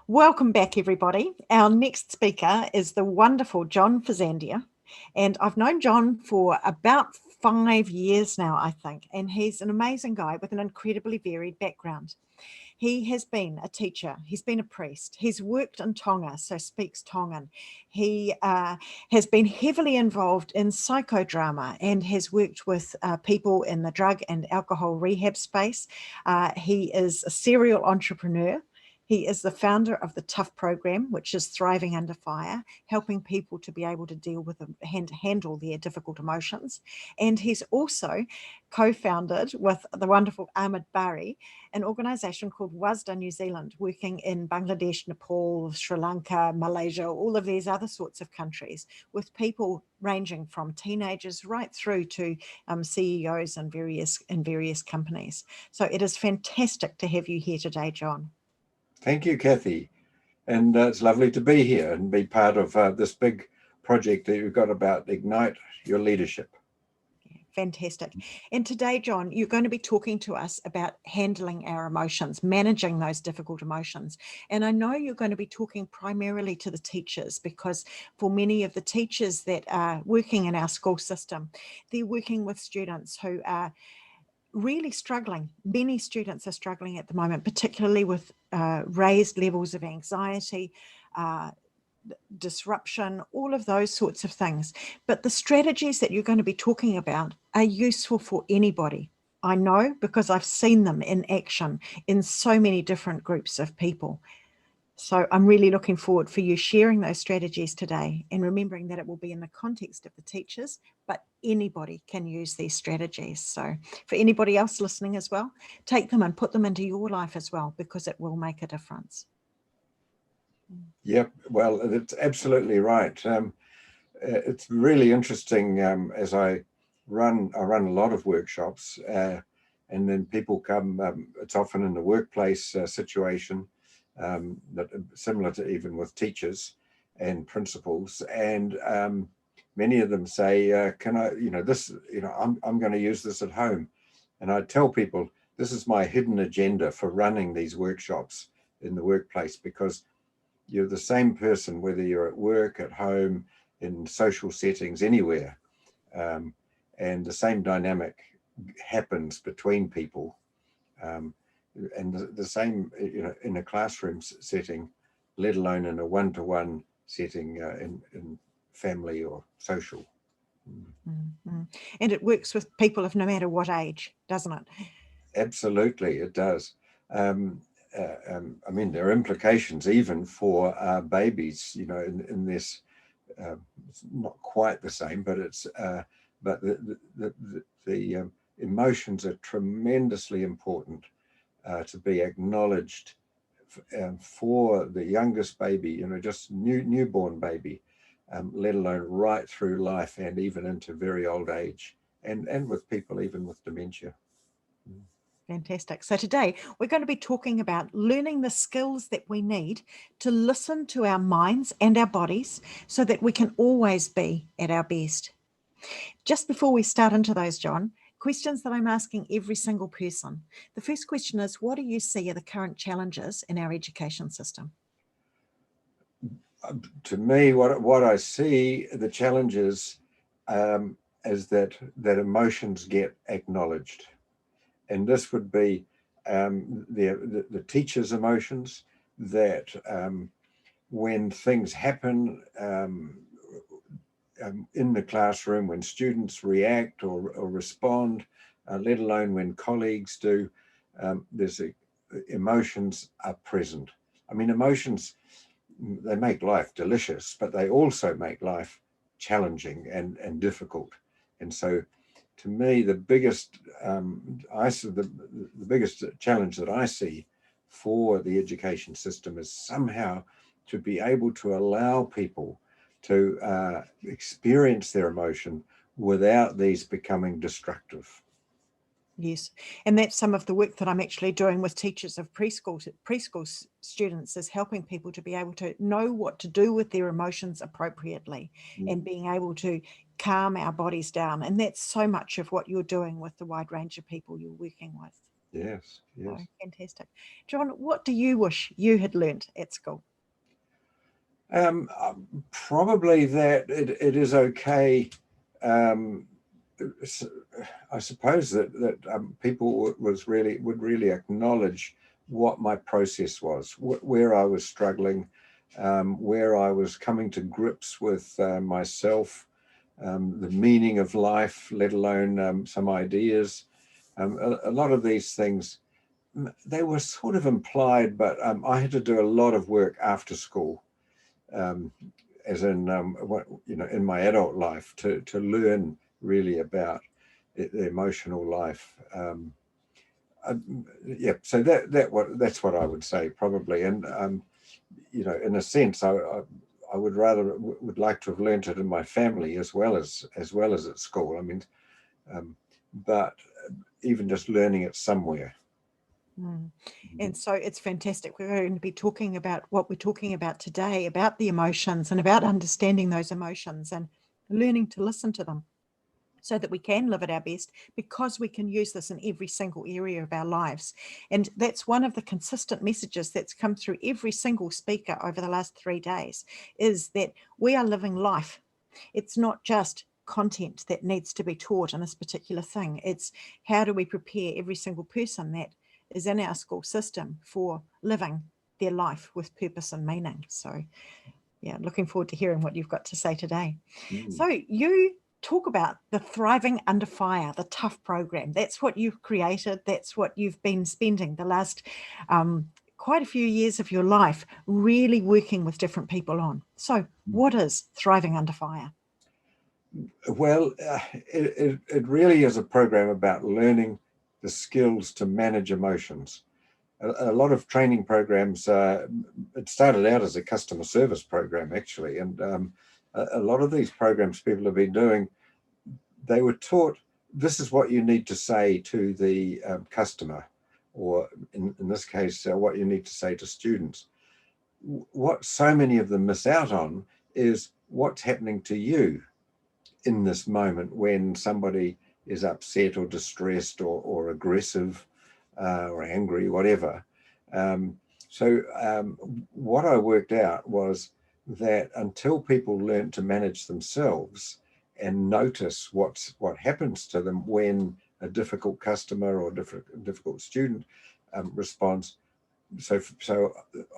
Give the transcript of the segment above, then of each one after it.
Welcome back, everybody. Our next speaker is the wonderful John Faisandier, and I've known John for about 5 years now, I think, and he's an amazing guy with an incredibly varied background. He has been a teacher, he's been a priest, he's worked in Tonga, so speaks Tongan. He has been heavily involved in psychodrama and has worked with people in the drug and alcohol rehab space. He is a serial entrepreneur. He is the founder of the Tough program, which is Thriving Under Fire, helping people to be able to deal with and handle their difficult emotions. And he's also co-founded with the wonderful Ahmed Bari, an organisation called WASDA New Zealand, working in Bangladesh, Nepal, Sri Lanka, Malaysia, all of these other sorts of countries, with people ranging from teenagers right through to CEOs in various companies. So it is fantastic to have you here today, John. Thank you, Cathy. And it's lovely to be here and be part of this big project that you've got about Ignite Your Leadership. Fantastic. And today, John, you're going to be talking to us about handling our emotions, managing those difficult emotions. And I know you're going to be talking primarily to the teachers, because for many of the teachers that are working in our school system, they're working with students who are really struggling. Many students are struggling at the moment, particularly with raised levels of anxiety, disruption, all of those sorts of things. But the strategies that you're going to be talking about are useful for anybody. I know, because I've seen them in action in so many different groups of people. So I'm really looking forward for you sharing those strategies today, and remembering that it will be in the context of the teachers, but anybody can use these strategies. So for anybody else listening as well, take them and put them into your life as well, because it will make a difference. Yep, well, that's absolutely right. It's really interesting as I run a lot of workshops, and then people come, it's often in the workplace situation, that similar to even with teachers and principals, and many of them say, can I, I'm going to use this at home. And I tell people, this is my hidden agenda for running these workshops in the workplace, because you're the same person, whether you're at work, at home, in social settings, anywhere. And the same dynamic happens between people. And the same, in a classroom setting, let alone in a one-to-one setting in family or social. Mm-hmm. And it works with people of no matter what age, doesn't it? Absolutely, it does. I mean, there are implications even for babies, in this. It's not quite the same, but it's but the emotions are tremendously important to be acknowledged for the youngest baby, just newborn baby, let alone right through life and even into very old age, and with people even with dementia. Fantastic. So today we're going to be talking about learning the skills that we need to listen to our minds and our bodies, so that we can always be at our best. Just before we start into those, John, questions that I'm asking every single person. The first question is, what do you see are the current challenges in our education system? To me, what I see, the challenges, is that emotions get acknowledged. And this would be the teacher's emotions, that when things happen in the classroom, when students react or respond, let alone when colleagues do, emotions are present. I mean, emotions, they make life delicious, but they also make life challenging and difficult. And so, to me, the biggest the biggest challenge that I see for the education system is somehow to be able to allow people to experience their emotion without these becoming destructive. Yes, and that's some of the work that I'm actually doing with teachers of preschool students, is helping people to be able to know what to do with their emotions appropriately, and being able to calm our bodies down. And that's so much of what you're doing with the wide range of people you're working with. Yes, yes. Oh, fantastic. John, what do you wish you had learnt at school? Probably that it is okay. Um, I suppose that people would really acknowledge what my process was, where I was struggling, where I was coming to grips with myself, the meaning of life, let alone some ideas. A lot of these things, they were sort of implied, but I had to do a lot of work after school, um, as in in my adult life, to learn really about the emotional life. Yeah, so that's what I would say probably, and in a sense, I would like to have learnt it in my family as well as at school. I mean, um, but even just learning it somewhere. Mm. And so it's fantastic. We're going to be talking about what we're talking about today, about the emotions and about understanding those emotions and learning to listen to them so that we can live at our best, because we can use this in every single area of our lives. And that's one of the consistent messages that's come through every single speaker over the last 3 days, is that we are living life. It's not just content that needs to be taught in this particular thing. It's how do we prepare every single person that is in our school system for living their life with purpose and meaning. So yeah, looking forward to hearing what you've got to say today. So you talk about the Thriving Under Fire, the tough program. That's what you've created. That's what you've been spending the last quite a few years of your life really working with different people on. So what is Thriving Under Fire? Well, it really is a program about learning the skills to manage emotions. A lot of training programs, it started out as a customer service program, actually. And a lot of these programs people have been doing, they were taught, this is what you need to say to the customer, or in this case, what you need to say to students. What so many of them miss out on is what's happening to you in this moment when somebody is upset or distressed or aggressive or angry, whatever. What I worked out was that until people learn to manage themselves and notice what happens to them when a difficult customer or difficult student responds, so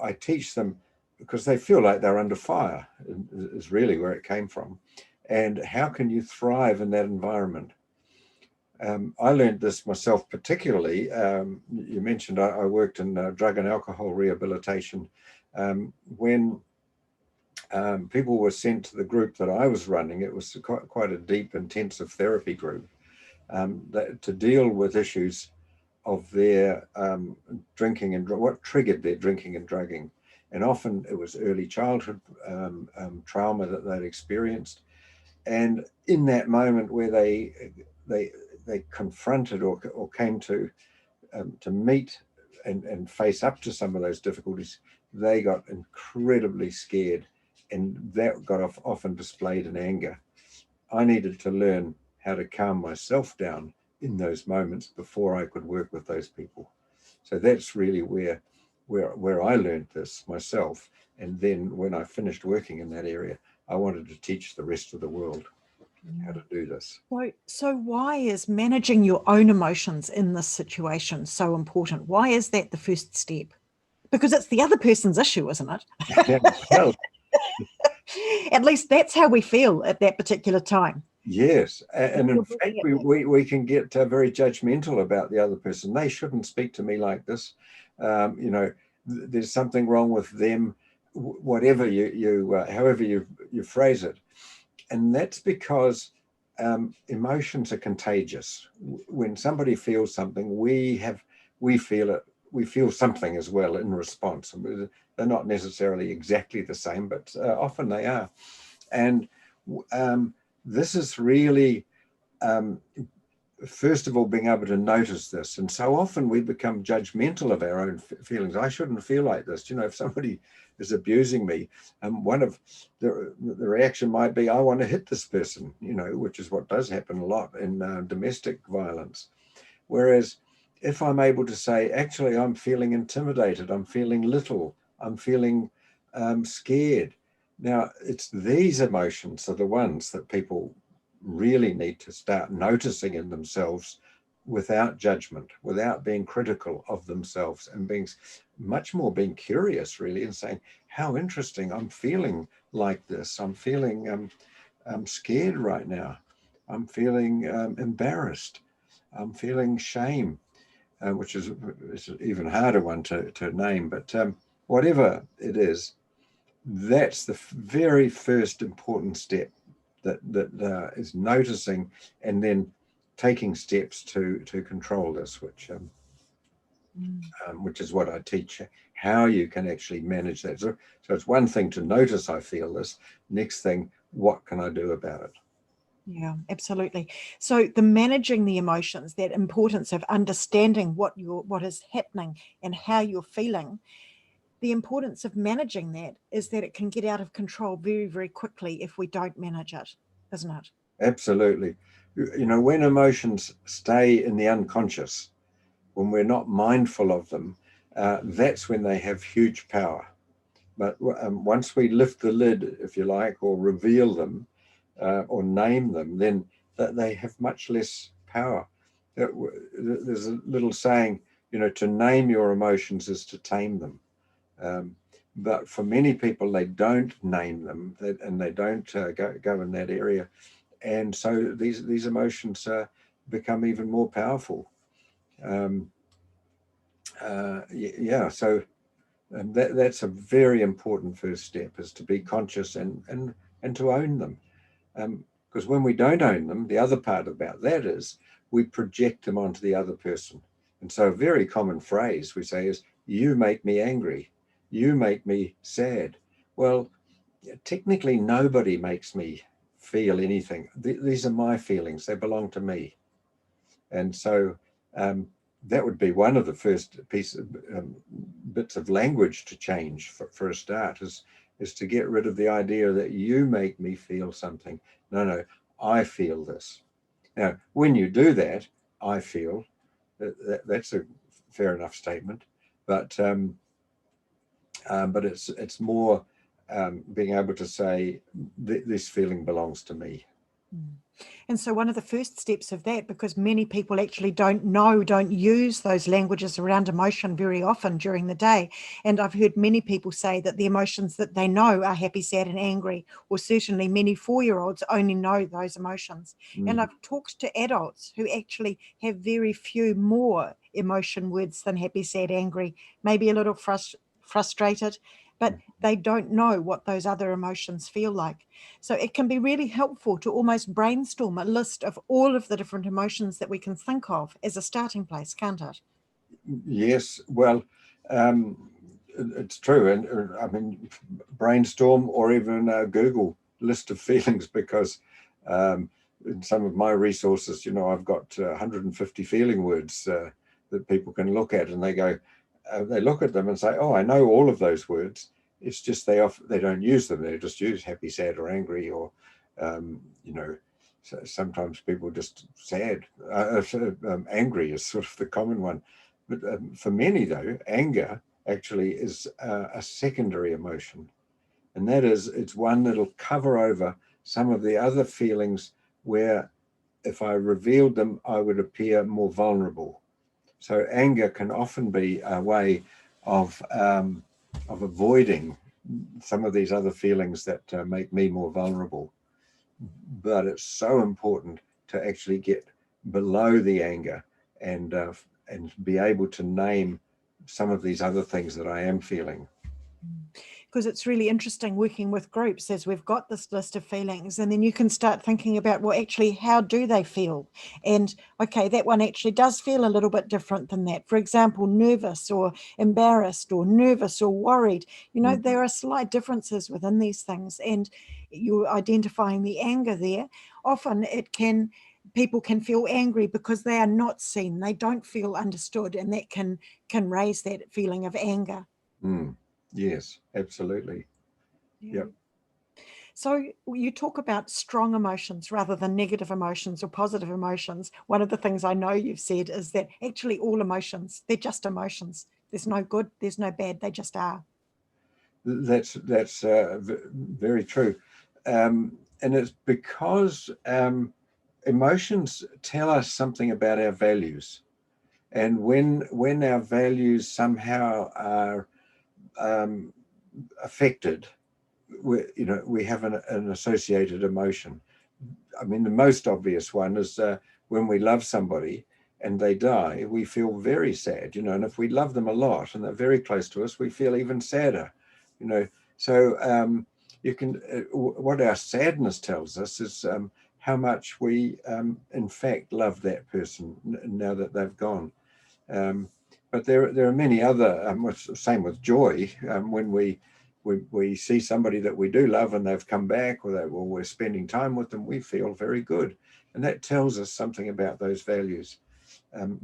I teach them, because they feel like they're under fire, is really where it came from. And how can you thrive in that environment? I learned this myself, particularly. You mentioned I worked in drug and alcohol rehabilitation. When people were sent to the group that I was running, it was quite a deep, intensive therapy group to deal with issues of their drinking and what triggered their drinking and drugging. And often it was early childhood trauma that they'd experienced. And in that moment where they confronted or came to meet and face up to some of those difficulties, they got incredibly scared, and that got often displayed in anger. I needed to learn how to calm myself down in those moments before I could work with those people. So that's really where I learned this myself. And then when I finished working in that area, I wanted to teach the rest of the world how to do this. So why is managing your own emotions in this situation so important? Why is that the first step? Because it's the other person's issue, isn't it? Well, at least that's how we feel at that particular time. yes, and in fact, we can get very judgmental about the other person. They shouldn't speak to me like this. There's something wrong with them. Whatever however you phrase it, and that's because emotions are contagious. When somebody feels something, we feel it. We feel something as well in response. They're not necessarily exactly the same, but often they are. And this is really, first of all, being able to notice this. And so often we become judgmental of our own feelings. I shouldn't feel like this. If somebody is abusing me, one of the reaction might be, I want to hit this person, which is what does happen a lot in domestic violence. Whereas if I'm able to say, actually, I'm feeling intimidated, I'm feeling little, I'm feeling scared. Now, it's these emotions are the ones that people really need to start noticing in themselves without judgment, without being critical of themselves, and being much more being curious, really, and saying, how interesting, I'm feeling like this. I'm feeling I'm scared right now. I'm feeling embarrassed. I'm feeling shame, which is an even harder one to name. But whatever it is, that's the very first important step that is noticing and then taking steps to control this, which is what I teach, how you can actually manage that. So it's one thing to notice I feel this. Next thing, what can I do about it? Yeah, absolutely. So the managing the emotions, that importance of understanding what is happening and how you're feeling, the importance of managing that is that it can get out of control very, very quickly if we don't manage it, isn't it? Absolutely. You know, when emotions stay in the unconscious, when we're not mindful of them, that's when they have huge power. But once we lift the lid, if you like, or reveal them or name them, then they have much less power. There's a little saying, you know, to name your emotions is to tame them. But for many people, they don't name them and they don't go in that area. And so these emotions become even more powerful. Yeah, so that's a very important first step, is to be conscious and to own them. Because when we don't own them, the other part about that is we project them onto the other person. And so a very common phrase we say is, you make me angry, you make me sad. Well, technically nobody makes me feel anything. These are my feelings, they belong to me. And so that would be one of the first bits of language to change for a start, is to get rid of the idea that you make me feel something. No, I feel this. Now, when you do that, I feel, that's a fair enough statement, but it's more being able to say, this feeling belongs to me. And so one of the first steps of that, because many people actually don't use those languages around emotion very often during the day. And I've heard many people say that the emotions that they know are happy, sad, and angry, or certainly many 4-year-olds only know those emotions. And I've talked to adults who actually have very few more emotion words than happy, sad, angry, maybe a little frustrated, but they don't know what those other emotions feel like. So it can be really helpful to almost brainstorm a list of all of the different emotions that we can think of as a starting place, can't it? Yes, well, it's true. And I mean, brainstorm or even Google list of feelings, because in some of my resources, you know, I've got 150 feeling words that people can look at, and they look at them and say, oh, I know all of those words. It's just they don't use them. They just use happy, sad, or angry, or you know, sometimes people just sad. Angry is sort of the common one. But for many, though, anger actually is a secondary emotion. And that is, it's one that'll cover over some of the other feelings where if I revealed them, I would appear more vulnerable. So anger can often be a way of avoiding some of these other feelings that make me more vulnerable. But it's so important to actually get below the anger and be able to name some of these other things that I am feeling. Because it's really interesting working with groups as we've got this list of feelings, and then you can start thinking about, well, actually, how do they feel? And okay, that one actually does feel a little bit different than that. For example, nervous or embarrassed or nervous or worried. You know, there are slight differences within these things, and you're identifying the anger there. Often people can feel angry because they are not seen, they don't feel understood, and that can raise that feeling of anger. Yes, absolutely. Yeah. Yep. So you talk about strong emotions rather than negative emotions or positive emotions. One of the things I know you've said is that actually all emotions, they're just emotions. There's no good, there's no bad, they just are. That's very true. And it's because emotions tell us something about our values. And when our values somehow are affected, we have an associated emotion. I mean, the most obvious one is when we love somebody and they die, we feel very sad, and if we love them a lot and they're very close to us, we feel even sadder, So you can, what our sadness tells us is how much we, in fact, love that person now that they've gone. But there are many other, same with joy, when we see somebody that we do love and they've come back, or we're spending time with them, we feel very good. And that tells us something about those values.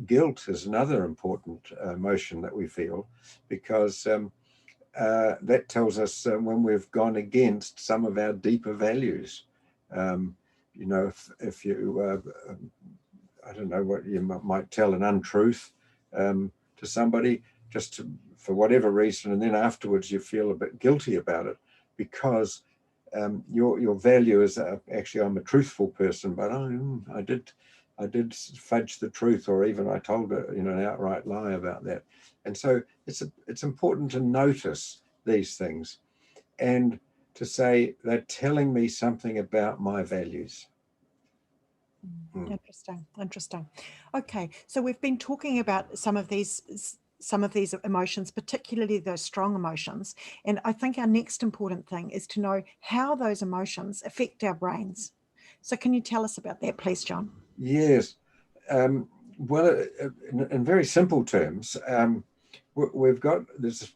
Guilt is another important emotion that we feel, because that tells us when we've gone against some of our deeper values. If you, I don't know what you might tell an untruth to somebody, for whatever reason, and then afterwards you feel a bit guilty about it, because your value is actually, I'm a truthful person, but I did fudge the truth, or even I told an outright lie about that. And so it's important to notice these things and to say they're telling me something about my values. Interesting. Okay, so we've been talking about some of these emotions, particularly those strong emotions. And I think our next important thing is to know how those emotions affect our brains. So can you tell us about that, please, John? Yes. Well, in very simple terms, we've got this.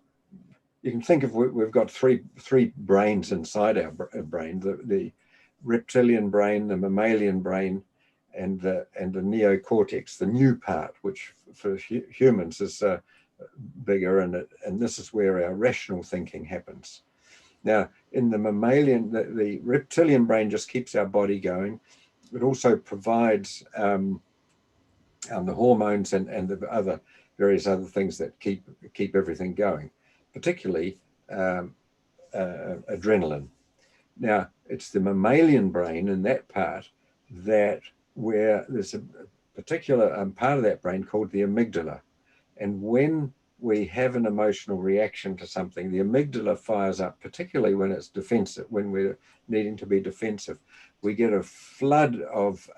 You can think of, we've got three brains inside our brain: the reptilian brain, the mammalian brain, and the neocortex, the new part, which for humans is bigger, and this is where our rational thinking happens. Now, in the mammalian, the reptilian brain just keeps our body going. It also provides the hormones and the various other things that keep everything going, particularly adrenaline. Now, it's the mammalian brain in that part where there's a particular part of that brain called the amygdala. And when we have an emotional reaction to something, the amygdala fires up, particularly when it's defensive, when we're needing to be defensive. We get a flood of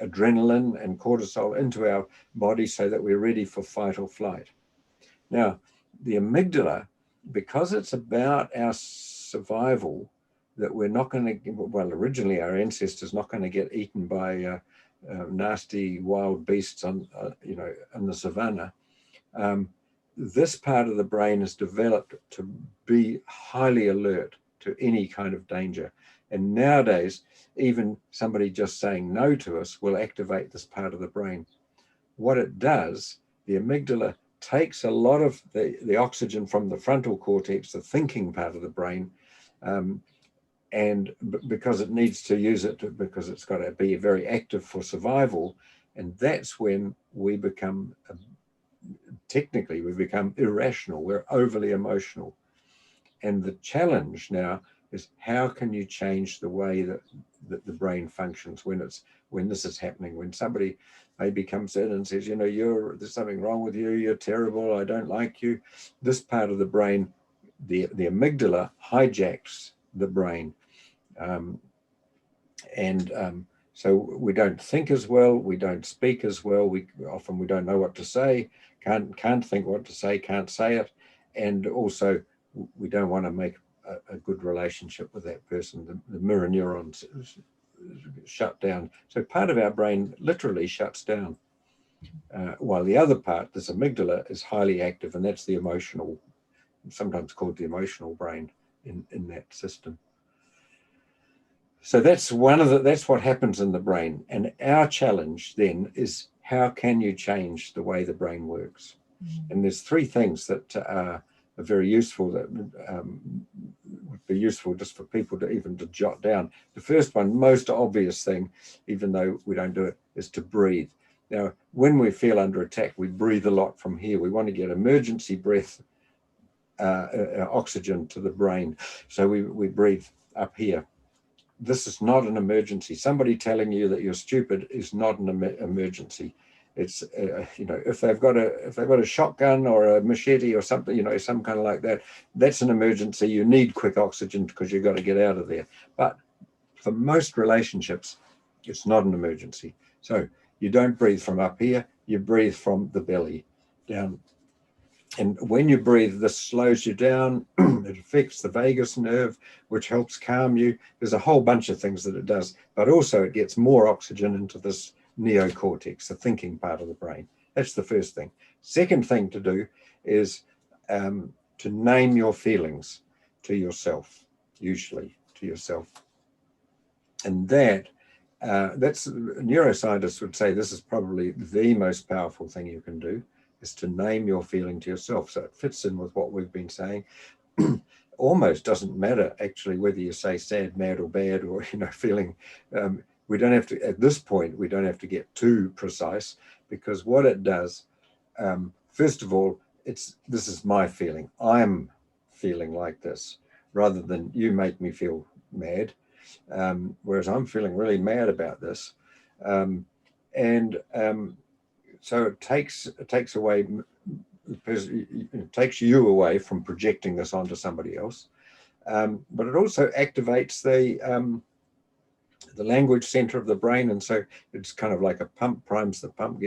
adrenaline and cortisol into our body so that we're ready for fight or flight. Now, the amygdala, because it's about our survival, that we're not going to, well, originally our ancestors not going to get eaten by nasty wild beasts in the savannah. This part of the brain is developed to be highly alert to any kind of danger. And nowadays, even somebody just saying no to us will activate this part of the brain. What it does, the amygdala takes a lot of the oxygen from the frontal cortex, the thinking part of the brain, and because it needs to use it, because it's got to be very active for survival. And that's when we become, technically, we become irrational. We're overly emotional. And the challenge now is, how can you change the way that the brain functions when this is happening? When somebody maybe comes in and says, there's something wrong with you, you're terrible, I don't like you. This part of the brain, the amygdala, hijacks the brain. So we don't think as well, we don't speak as well, we don't know what to say, can't think what to say, can't say it, and also we don't want to make a good relationship with that person. The mirror neurons shut down. So part of our brain literally shuts down, while the other part, this amygdala, is highly active, and that's the emotional, sometimes called the emotional brain in that system. So that's what happens in the brain. And our challenge then is, how can you change the way the brain works? And there's three things that are very useful, that be useful just for people to even to jot down. The first one, most obvious thing, even though we don't do it, is to breathe. Now, when we feel under attack, we breathe a lot from here. We want to get emergency breath, oxygen to the brain. So we breathe up here. This is not an emergency. Somebody telling you that you're stupid is not an emergency. It's if they've got a shotgun or a machete or something, some kind of like that, that's an emergency. You need quick oxygen because you've got to get out of there. But for most relationships, it's not an emergency. So you don't breathe from up here, you breathe from the belly down. And when you breathe, this slows you down. It affects the vagus nerve, which helps calm you. There's a whole bunch of things that it does, but also it gets more oxygen into this neocortex, the thinking part of the brain. That's the first thing. Second thing to do is to name your feelings to yourself, usually to yourself. And that's neuroscientists would say this is probably the most powerful thing you can do, is to name your feeling to yourself. So it fits in with what we've been saying. Almost doesn't matter actually whether you say sad, mad or bad, or feeling. We don't have to, at this point, we don't have to get too precise, because what it does, first of all, this is my feeling. I'm feeling like this, rather than you make me feel mad. Whereas I'm feeling really mad about this. So it takes away, it takes you away from projecting this onto somebody else, but it also activates the language center of the brain, and so it's kind of like a pump, primes the pump,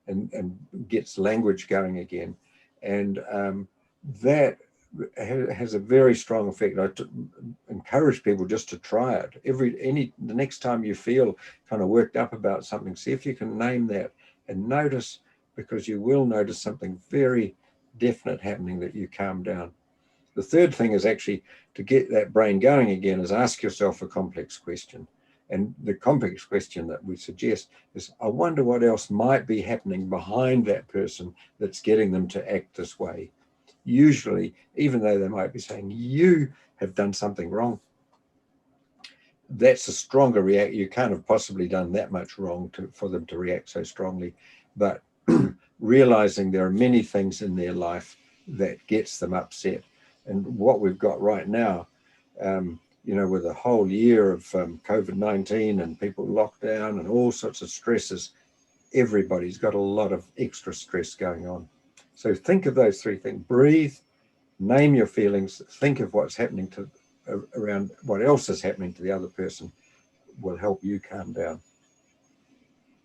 and gets language going again, and that has a very strong effect. I encourage people just to try it. The next time you feel kind of worked up about something, see if you can name that. And notice, because you will notice something very definite happening, that you calm down. The third thing is actually to get that brain going again is ask yourself a complex question. And the complex question that we suggest is, I wonder what else might be happening behind that person that's getting them to act this way. Usually, even though they might be saying you have done something wrong, that's a stronger react. You can't have possibly done that much wrong for them to react so strongly. But realizing there are many things in their life that gets them upset. And what we've got right now, with a whole year of COVID-19 and people locked down and all sorts of stresses, everybody's got a lot of extra stress going on. So think of those three things: breathe, name your feelings, think of what's happening around what else is happening to the other person, will help you calm down.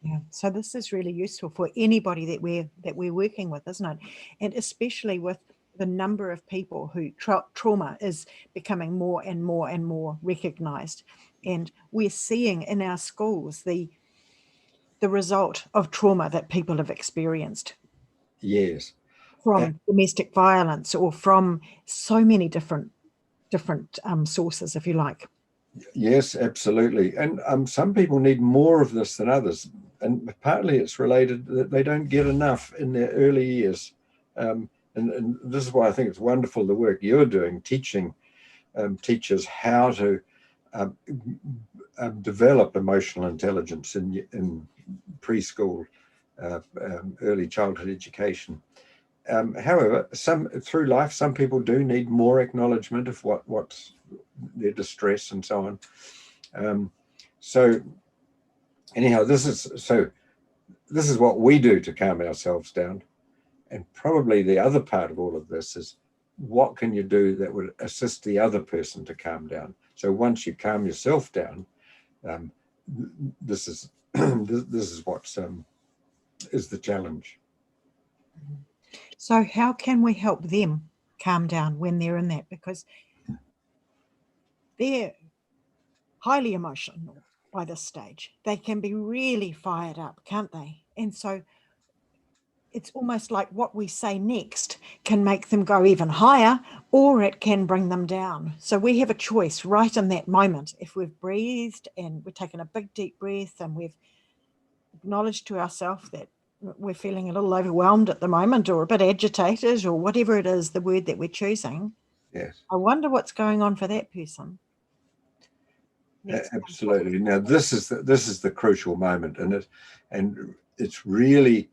Yeah, so this is really useful for anybody that we're working with, isn't it? And especially with the number of people who trauma is becoming more and more and more recognized, and we're seeing in our schools the result of trauma that people have experienced. Yes, from domestic violence, or from so many different sources, if you like. Yes, absolutely. And some people need more of this than others. And partly it's related that they don't get enough in their early years. And this is why I think it's wonderful, the work you're doing, teaching teachers how to develop emotional intelligence in preschool, early childhood education. However, through life, some people do need more acknowledgement of what's their distress and so on. So anyhow, this is what we do to calm ourselves down. And probably the other part of all of this is, what can you do that would assist the other person to calm down? So once you calm yourself down, this is what is the challenge. So how can we help them calm down when they're in that? Because they're highly emotional by this stage. They can be really fired up, can't they? And so it's almost like what we say next can make them go even higher, or it can bring them down. So we have a choice right in that moment. If we've breathed and we've taken a big deep breath and we've acknowledged to ourselves that we're feeling a little overwhelmed at the moment, or a bit agitated, or whatever it is, the word that we're choosing, Yes. I wonder what's going on for that person. Absolutely. Now this is the crucial moment, and it's really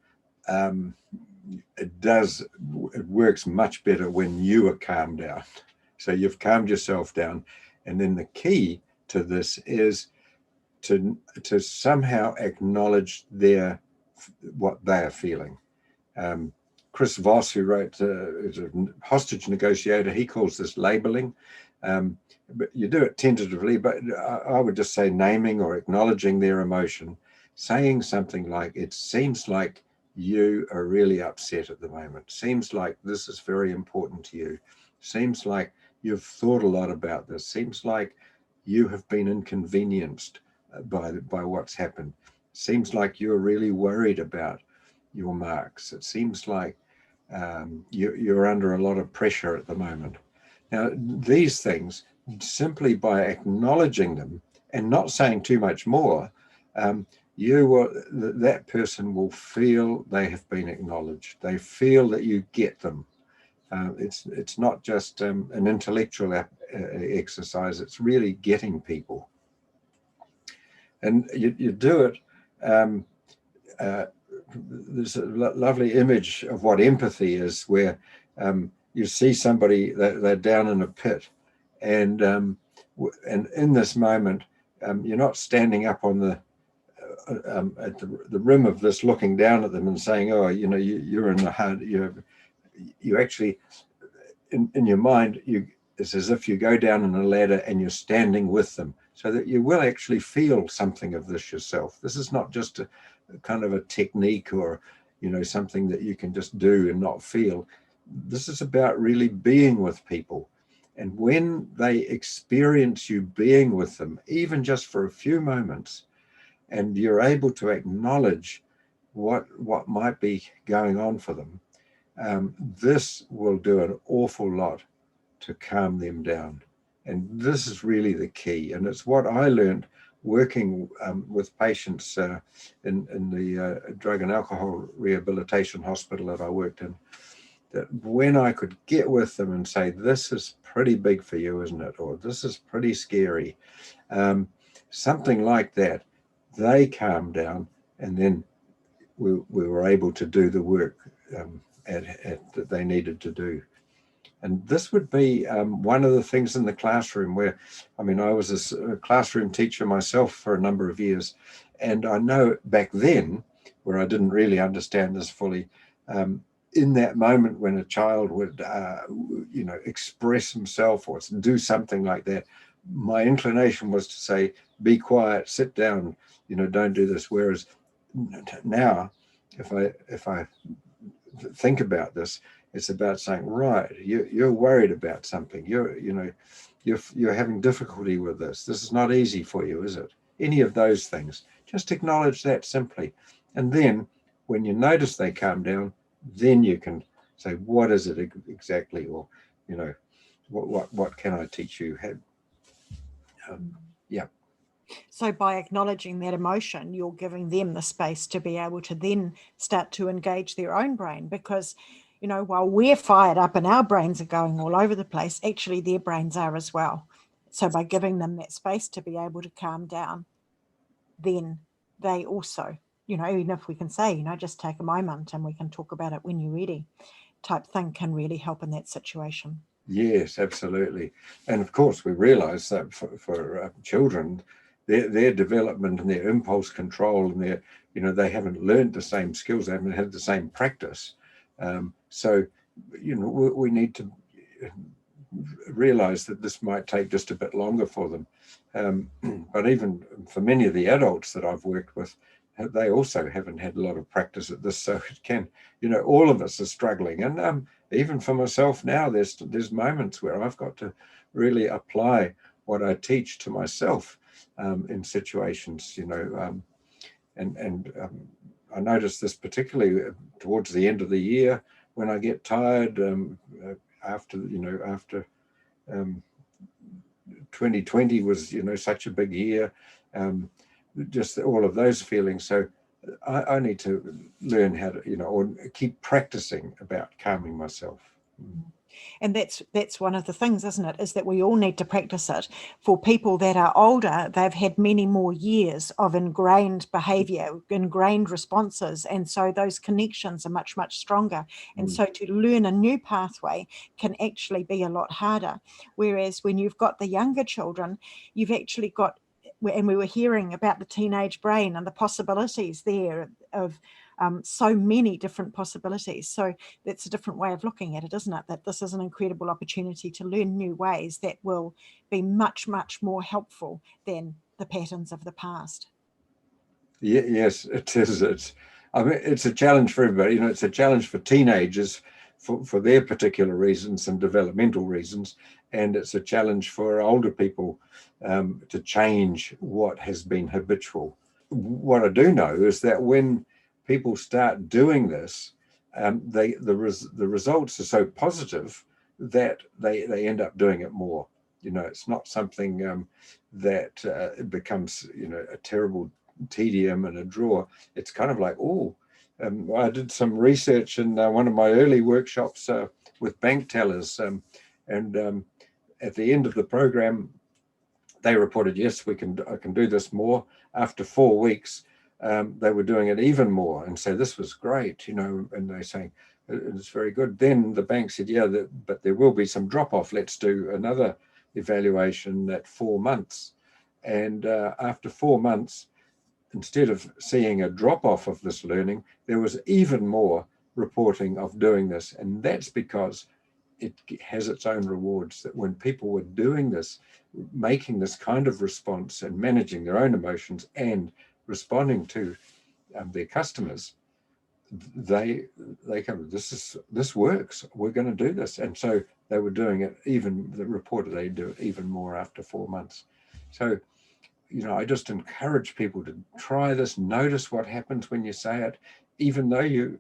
it works much better when you are calmed down. So you've calmed yourself down, and then the key to this is to somehow acknowledge what they are feeling. Chris Voss, who wrote is a hostage negotiator, he calls this labeling. But you do it tentatively, but I would just say naming or acknowledging their emotion, saying something like, it seems like you are really upset at the moment. Seems like this is very important to you. Seems like you've thought a lot about this. Seems like you have been inconvenienced by what's happened. Seems like you're really worried about your marks. It seems like you're under a lot of pressure at the moment. Now, these things, simply by acknowledging them and not saying too much more, that person will feel they have been acknowledged. They feel that you get them. It's not just an intellectual exercise. It's really getting people. And you do it. There's a lovely image of what empathy is, where you see somebody, they're down in a pit, and in this moment, you're not standing up on at the rim of this, looking down at them and saying, "Oh, you're in the hard." You actually, in your mind, it's as if you go down in a ladder and you're standing with them, so that you will actually feel something of this yourself. This is not just a kind of a technique or something that you can just do and not feel. This is about really being with people, and when they experience you being with them, even just for a few moments, and you're able to acknowledge what might be going on for them, this will do an awful lot to calm them down. And this is really the key, and it's what I learned working with patients in the drug and alcohol rehabilitation hospital that I worked in, that when I could get with them and say, "This is pretty big for you, isn't it?" Or "This is pretty scary," something like that, they calmed down, and then we were able to do the work that they needed to do. And this would be one of the things in the classroom where, I was a classroom teacher myself for a number of years. And I know back then, where I didn't really understand this fully, in that moment when a child would, express himself or do something like that, my inclination was to say, "Be quiet, sit down, don't do this." Whereas now, if I think about this, it's about saying, right, you're worried about something. You're having difficulty with this. This is not easy for you, is it? Any of those things. Just acknowledge that simply. And then when you notice they calm down, then you can say, what is it exactly? Or, what can I teach you? Yeah. So by acknowledging that emotion, you're giving them the space to be able to then start to engage their own brain, because while we're fired up and our brains are going all over the place, actually their brains are as well. So by giving them that space to be able to calm down, then they also, even if we can say, just take a moment and we can talk about it when you're ready, type thing, can really help in that situation. Yes, absolutely. And of course, we realize that for children, their development and their impulse control and they haven't learned the same skills, they haven't had the same practice. So, we need to realize that this might take just a bit longer for them. But even for many of the adults that I've worked with, they also haven't had a lot of practice at this. So it can, all of us are struggling. And even for myself now, there's moments where I've got to really apply what I teach to myself in situations, and I notice this particularly towards the end of the year when I get tired after 2020 was, such a big year, just all of those feelings. So I need to learn how to, or keep practicing about calming myself. And that's one of the things, isn't it, is that we all need to practice it. For people that are older, they've had many more years of ingrained behavior, ingrained responses. And so those connections are much, much stronger. And so to learn a new pathway can actually be a lot harder. Whereas when you've got the younger children, you've actually got, and we were hearing about the teenage brain and the possibilities there of so many different possibilities. So that's a different way of looking at it, isn't it? That this is an incredible opportunity to learn new ways that will be much, much more helpful than the patterns of the past. Yes, it is. I mean, it's a challenge for everybody. It's a challenge for teenagers for their particular reasons and developmental reasons. And it's a challenge for older people to change what has been habitual. What I do know is that when people start doing this, the results are so positive that they end up doing it more. It's not something that it becomes a terrible tedium and a draw. It's kind of like, I did some research in one of my early workshops with bank tellers, and at the end of the program, they reported, yes, I can do this more. After 4 weeks, they were doing it even more, and so this was great, and they're saying it's very good. Then the bank said, yeah, but there will be some drop off. Let's do another evaluation at 4 months, and after 4 months, instead of seeing a drop off of this learning, there was even more reporting of doing this, and that's because it has its own rewards. That when people were doing this, making this kind of response and managing their own emotions and responding to their customers, they come, this works, we're going to do this. And so they were doing it, the reported they do it even more after 4 months. So I just encourage people to try this. Notice what happens when you say it, even though you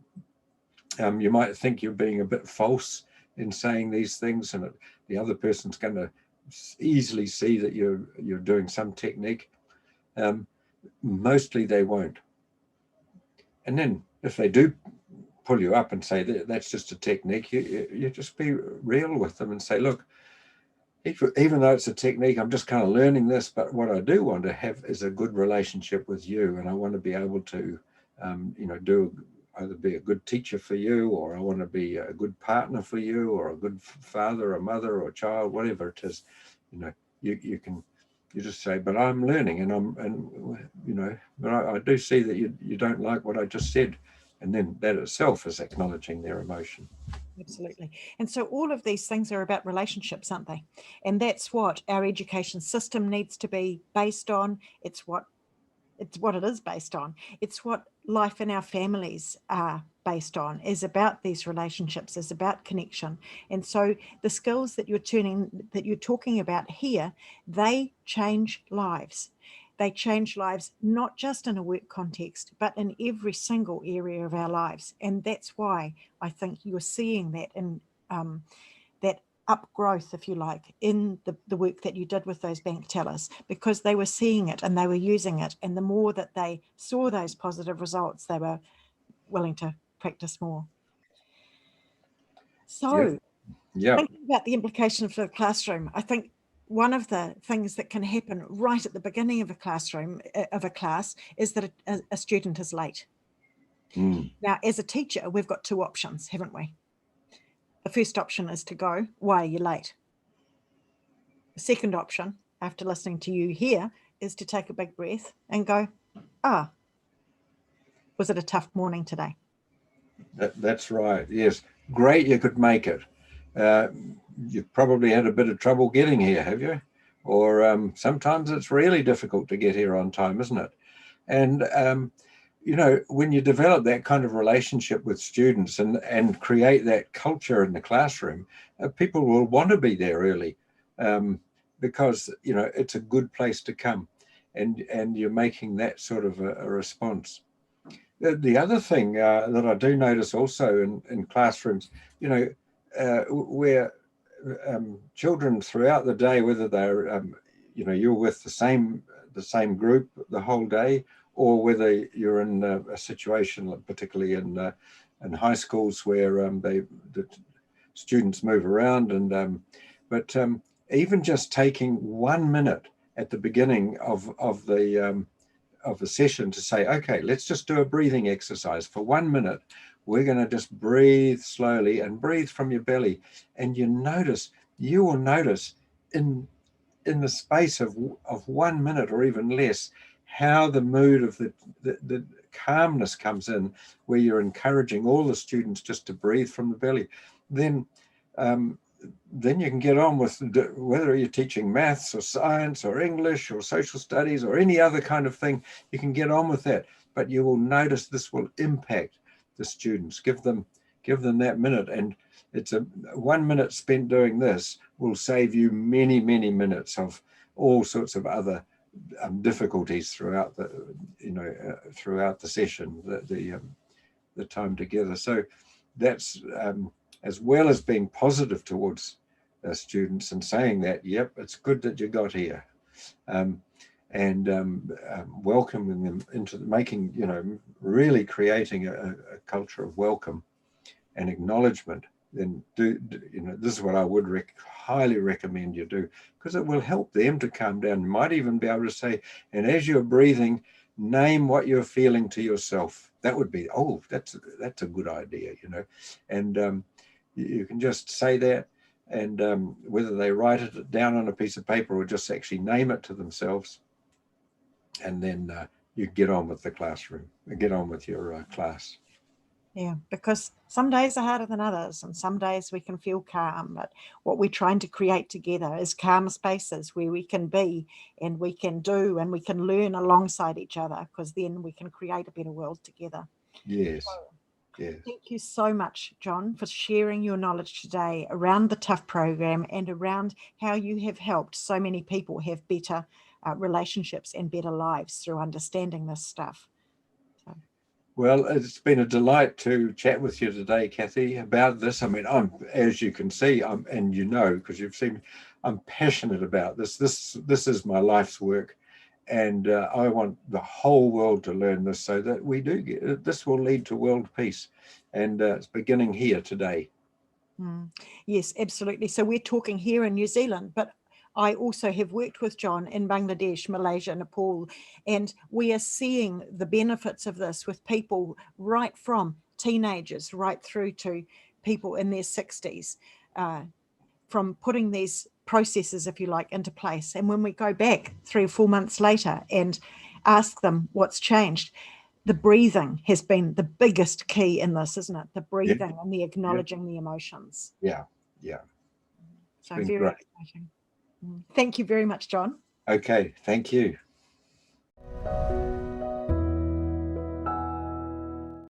might think you're being a bit false in saying these things, and the other person's going to easily see that you're doing some technique. Mostly they won't. And then if they do pull you up and say that's just a technique, you just be real with them and say, look, even though it's a technique, I'm just kind of learning this, but what I do want to have is a good relationship with you, and I want to be able to either be a good teacher for you, or I want to be a good partner for you, or a good father or mother or child, whatever it is. You just say, but I'm learning, but I do see that you don't like what I just said, and then that itself is acknowledging their emotion. Absolutely. And so all of these things are about relationships, aren't they? And that's what our education system needs to be based on. It's what it is based on. It's what life in our families are based on, is about these relationships, is about connection. And so the skills that you're talking about here, they change lives. They change lives, not just in a work context, but in every single area of our lives. And that's why I think you're seeing that in that upgrowth, if you like, in the work that you did with those bank tellers, because they were seeing it and they were using it. And the more that they saw those positive results, they were willing to practice more. So thinking about the implication for the classroom, I think one of the things that can happen right at the beginning of a class, is that a student is late. Now, as a teacher, we've got two options, haven't we? The first option is to go, why are you late? The second option, after listening to you here, is to take a big breath and go, was it a tough morning today? That's right. Yes. Great, you could make it. You've probably had a bit of trouble getting here, have you? Or sometimes it's really difficult to get here on time, isn't it? And, when you develop that kind of relationship with students and create that culture in the classroom, people will want to be there early because, it's a good place to come, and you're making that sort of a response. The other thing that I do notice also in classrooms, where children throughout the day, whether they're, you're with the same group the whole day, or whether you're in a situation, particularly in high schools, where the students move around, and but even just taking 1 minute at the beginning of the session to say, okay, let's just do a breathing exercise for 1 minute. We're going to just breathe slowly and breathe from your belly, and you will notice in the space of 1 minute or even less how the mood of the calmness comes in, where you're encouraging all the students just to breathe from the belly. Then you can get on with whether you're teaching maths or science or English or social studies or any other kind of thing. You can get on with that, but you will notice this will impact the students. Give them that minute, and it's 1 minute spent doing this will save you many minutes of all sorts of other difficulties throughout the session, the time together. So that's as well as being positive towards students and saying that, yep, it's good that you got here, and welcoming them into making, really creating a culture of welcome and acknowledgement. Then this is what I would highly recommend you do, because it will help them to calm down. You might even be able to say, and as you're breathing, name what you're feeling to yourself. That would be, oh, that's a good idea, and you can just say that, and whether they write it down on a piece of paper or just actually name it to themselves, and then you get on with the classroom, get on with your class. Yeah, because some days are harder than others, and some days we can feel calm, but what we're trying to create together is calm spaces where we can be and we can do and we can learn alongside each other, because then we can create a better world together. Yes. Yes. Thank you so much, John, for sharing your knowledge today around the TOUGH program and around how you have helped so many people have better relationships and better lives through understanding this stuff. Well, it's been a delight to chat with you today, Cathy, about this. I mean, as you can see, and because you've seen, I'm passionate about this. This is my life's work, and I want the whole world to learn this, so that we do this will lead to world peace, and it's beginning here today. Yes, absolutely. So we're talking here in New Zealand, but I also have worked with John in Bangladesh, Malaysia, Nepal, and we are seeing the benefits of this with people right from teenagers right through to people in their 60s, from putting these processes, if you like, into place. And when we go back 3 or 4 months later and ask them what's changed, the breathing has been the biggest key in this, isn't it? The breathing and the acknowledging the emotions. Yeah. So very exciting. Thank you very much, John. Okay, thank you.